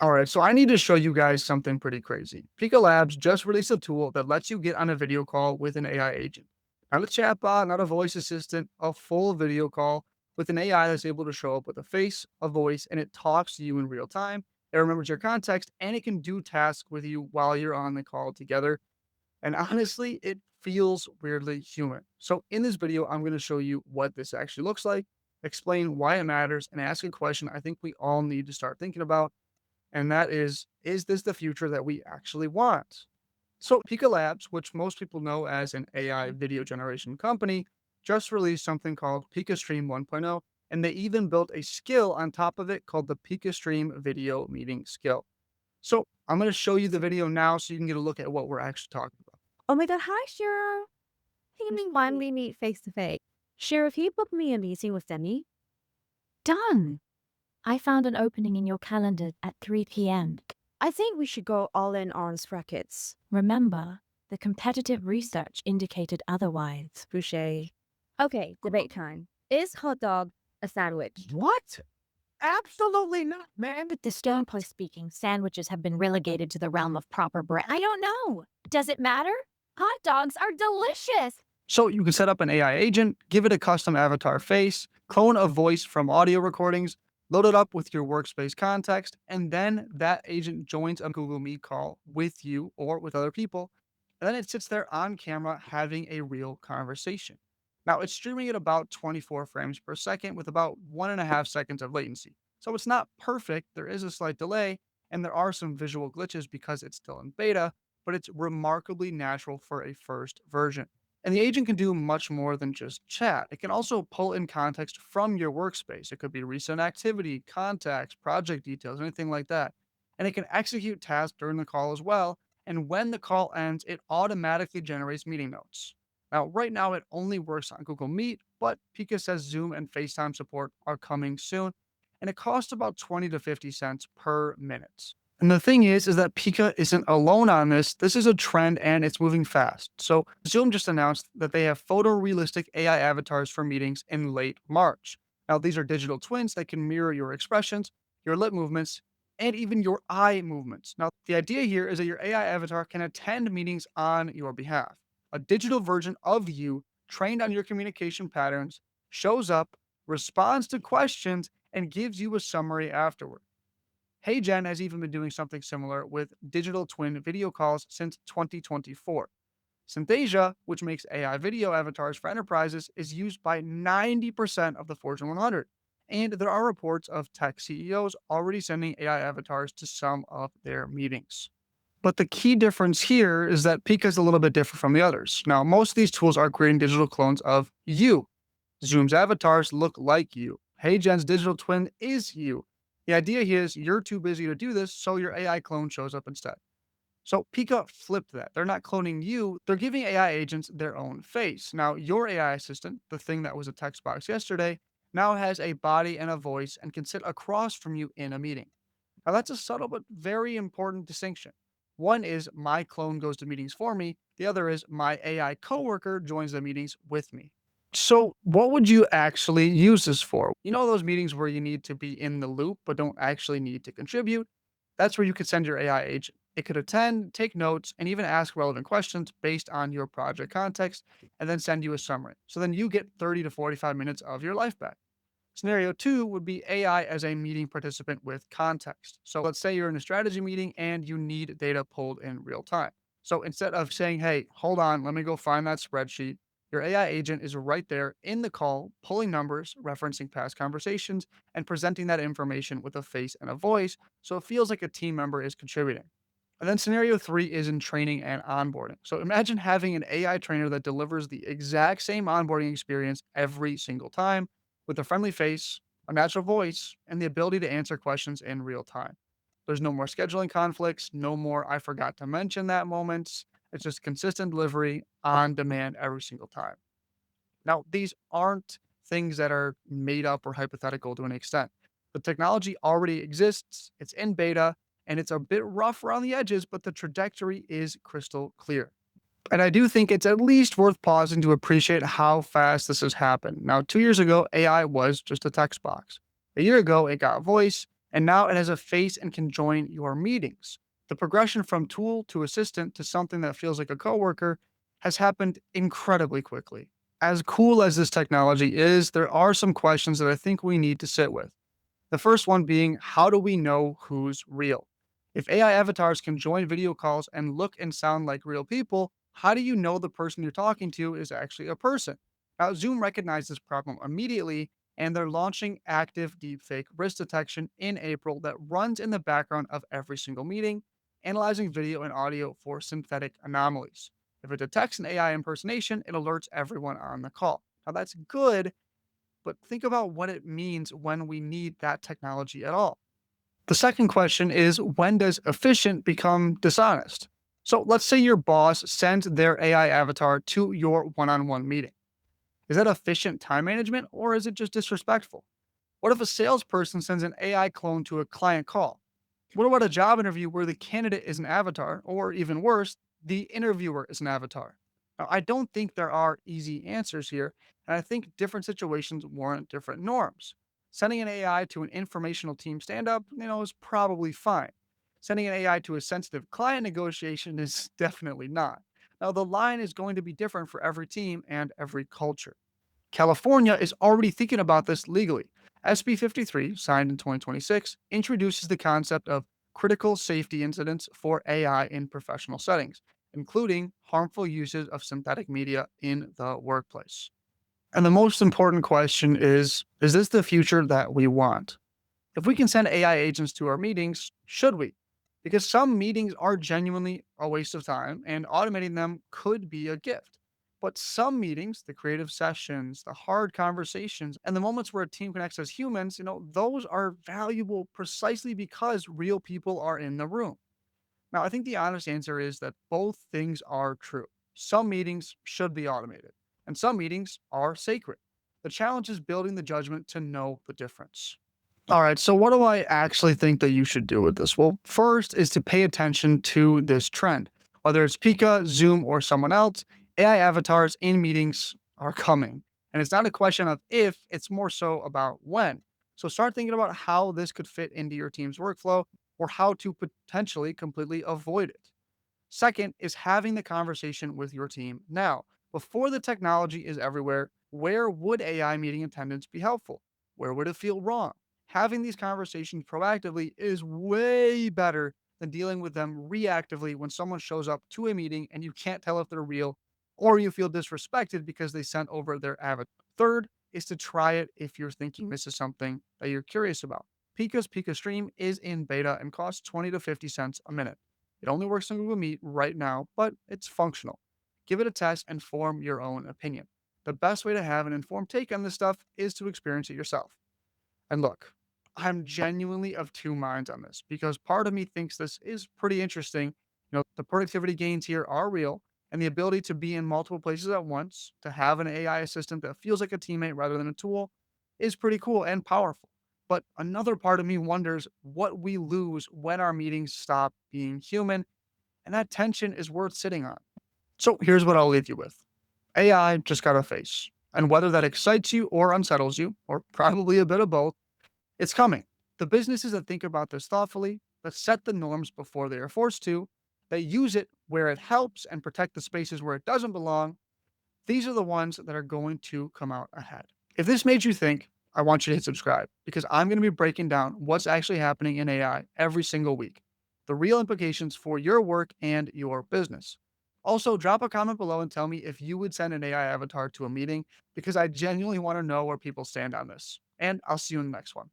All right, so I need to show you guys something pretty crazy. Pika Labs just released a tool that lets you get on a video call with an AI agent. Not a chatbot, not a voice assistant, a full video call with an AI that's able to show up with a face, a voice, and it talks to you in real time. It remembers your context and it can do tasks with you while you're on the call together. And honestly, it feels weirdly human. So, in this video, I'm going to show you what this actually looks like, explain why it matters, and ask a question I think we all need to start thinking about, and that is this the future that we actually want? So, Pika Labs, which most people know as an AI video generation company, just released something called PikaStream 1.0, and they even built a skill on top of it called the PikaStream video meeting skill. So, I'm going to show you the video now so you can get a look at what we're actually talking about. Oh my God, hi, Shira. Can we finally meet face to face? Shira, if you book me a meeting with Demi, done. I found an opening in your calendar at 3 p.m. I think we should go all in on sprockets. Remember, the competitive research indicated otherwise. Boucher. Okay, debate time. Is hot dog a sandwich? What? Absolutely not, man. But the Stonepoint speaking, sandwiches have been relegated to the realm of proper bread. I don't know. Does it matter? Hot dogs are delicious. So, you can set up an AI agent, give it a custom avatar face, clone a voice from audio recordings, load it up with your workspace context, and then that agent joins a Google Meet call with you or with other people. And then it sits there on camera having a real conversation. Now, it's streaming at about 24 frames per second with about 1.5 seconds of latency. So, it's not perfect. There is a slight delay, and there are some visual glitches because it's still in beta, but it's remarkably natural for a first version. And the agent can do much more than just chat. It can also pull in context from your workspace. It could be recent activity, contacts, project details, anything like that. And it can execute tasks during the call as well. And when the call ends, it automatically generates meeting notes. Now, right now, it only works on Google Meet, but Pika says Zoom and FaceTime support are coming soon. And it costs about 20 to 50 cents per minute. And the thing is that Pika isn't alone on this. This is a trend and it's moving fast. So Zoom just announced that they have photorealistic AI avatars for meetings in late March. Now, these are digital twins that can mirror your expressions, your lip movements, and even your eye movements. Now, the idea here is that your AI avatar can attend meetings on your behalf. A digital version of you trained on your communication patterns shows up, responds to questions, and gives you a summary afterward. HeyGen has even been doing something similar with digital twin video calls since 2024. Synthesia, which makes AI video avatars for enterprises, is used by 90% of the Fortune 100. And there are reports of tech CEOs already sending AI avatars to some of their meetings. But the key difference here is that Pika is a little bit different from the others. Now, most of these tools are creating digital clones of you. Zoom's avatars look like you. HeyGen's digital twin is you. The idea here is you're too busy to do this, so your AI clone shows up instead. So Pika flipped that. They're not cloning you, they're giving AI agents their own face. Now, your AI assistant, the thing that was a text box yesterday, now has a body and a voice and can sit across from you in a meeting. Now, that's a subtle but very important distinction. One is my clone goes to meetings for me, the other is my AI coworker joins the meetings with me. So, what would you actually use this for? You know, those meetings where you need to be in the loop but don't actually need to contribute? That's where you could send your AI agent. It could attend, take notes, and even ask relevant questions based on your project context, and then send you a summary. So then you get 30 to 45 minutes of your life back. Scenario two would be AI as a meeting participant with context. So let's say you're in a strategy meeting and you need data pulled in real time. So instead of saying, hey, hold on, let me go find that spreadsheet, your AI agent is right there in the call, pulling numbers, referencing past conversations, and presenting that information with a face and a voice. So it feels like a team member is contributing. And then scenario three is in training and onboarding. So imagine having an AI trainer that delivers the exact same onboarding experience every single time with a friendly face, a natural voice, and the ability to answer questions in real time. There's no more scheduling conflicts, no more I forgot to mention that moments. It's just consistent delivery on demand every single time. Now, these aren't things that are made up or hypothetical to an extent. The technology already exists, it's in beta, and it's a bit rough around the edges, but the trajectory is crystal clear. And I do think it's at least worth pausing to appreciate how fast this has happened. Now, 2 years ago, AI was just a text box. A year ago, it got voice. And now it has a face and can join your meetings. The progression from tool to assistant to something that feels like a coworker has happened incredibly quickly. As cool as this technology is, there are some questions that I think we need to sit with. The first one being, how do we know who's real? If AI avatars can join video calls and look and sound like real people, how do you know the person you're talking to is actually a person? Now, Zoom recognized this problem immediately, and they're launching active deepfake risk detection in April that runs in the background of every single meeting, analyzing video and audio for synthetic anomalies. If it detects an AI impersonation, it alerts everyone on the call. Now, that's good, but think about what it means when we need that technology at all. The second question is, when does efficient become dishonest? So let's say your boss sends their AI avatar to your one on one meeting. Is that efficient time management or is it just disrespectful? What if a salesperson sends an AI clone to a client call? What about a job interview where the candidate is an avatar, or even worse, the interviewer is an avatar? Now, I don't think there are easy answers here, and I think different situations warrant different norms. Sending an AI to an informational team stand up, is probably fine. Sending an AI to a sensitive client negotiation is definitely not. Now, the line is going to be different for every team and every culture. California is already thinking about this legally. SB 53, signed in 2026, introduces the concept of critical safety incidents for AI in professional settings, including harmful uses of synthetic media in the workplace. And the most important question is this the future that we want? If we can send AI agents to our meetings, should we? Because some meetings are genuinely a waste of time, and automating them could be a gift. But some meetings, the creative sessions, the hard conversations, and the moments where a team connects as humans, those are valuable precisely because real people are in the room. Now, I think the honest answer is that both things are true. Some meetings should be automated, and some meetings are sacred. The challenge is building the judgment to know the difference. All right. So, what do I actually think that you should do with this? Well, first is to pay attention to this trend. Whether it's Pika, Zoom, or someone else, AI avatars in meetings are coming. And it's not a question of if, it's more so about when. So, start thinking about how this could fit into your team's workflow or how to potentially completely avoid it. Second is having the conversation with your team now. Before the technology is everywhere, where would AI meeting attendance be helpful? Where would it feel wrong? Having these conversations proactively is way better than dealing with them reactively when someone shows up to a meeting and you can't tell if they're real or you feel disrespected because they sent over their avatar. Third is to try it if you're thinking this is something that you're curious about. Pika's PikaStream is in beta and costs 20 to 50 cents a minute. It only works on Google Meet right now, but it's functional. Give it a test and form your own opinion. The best way to have an informed take on this stuff is to experience it yourself. And look, I'm genuinely of two minds on this because part of me thinks this is pretty interesting. The productivity gains here are real, and the ability to be in multiple places at once, to have an AI assistant that feels like a teammate rather than a tool, is pretty cool and powerful. But another part of me wonders what we lose when our meetings stop being human, and that tension is worth sitting on. So here's what I'll leave you with: AI just got a face. And whether that excites you or unsettles you, or probably a bit of both, it's coming. The businesses that think about this thoughtfully, that set the norms before they are forced to, that use it where it helps and protect the spaces where it doesn't belong, these are the ones that are going to come out ahead. If this made you think, I want you to hit subscribe because I'm going to be breaking down what's actually happening in AI every single week, the real implications for your work and your business. Also, drop a comment below and tell me if you would send an AI avatar to a meeting because I genuinely want to know where people stand on this. And I'll see you in the next one.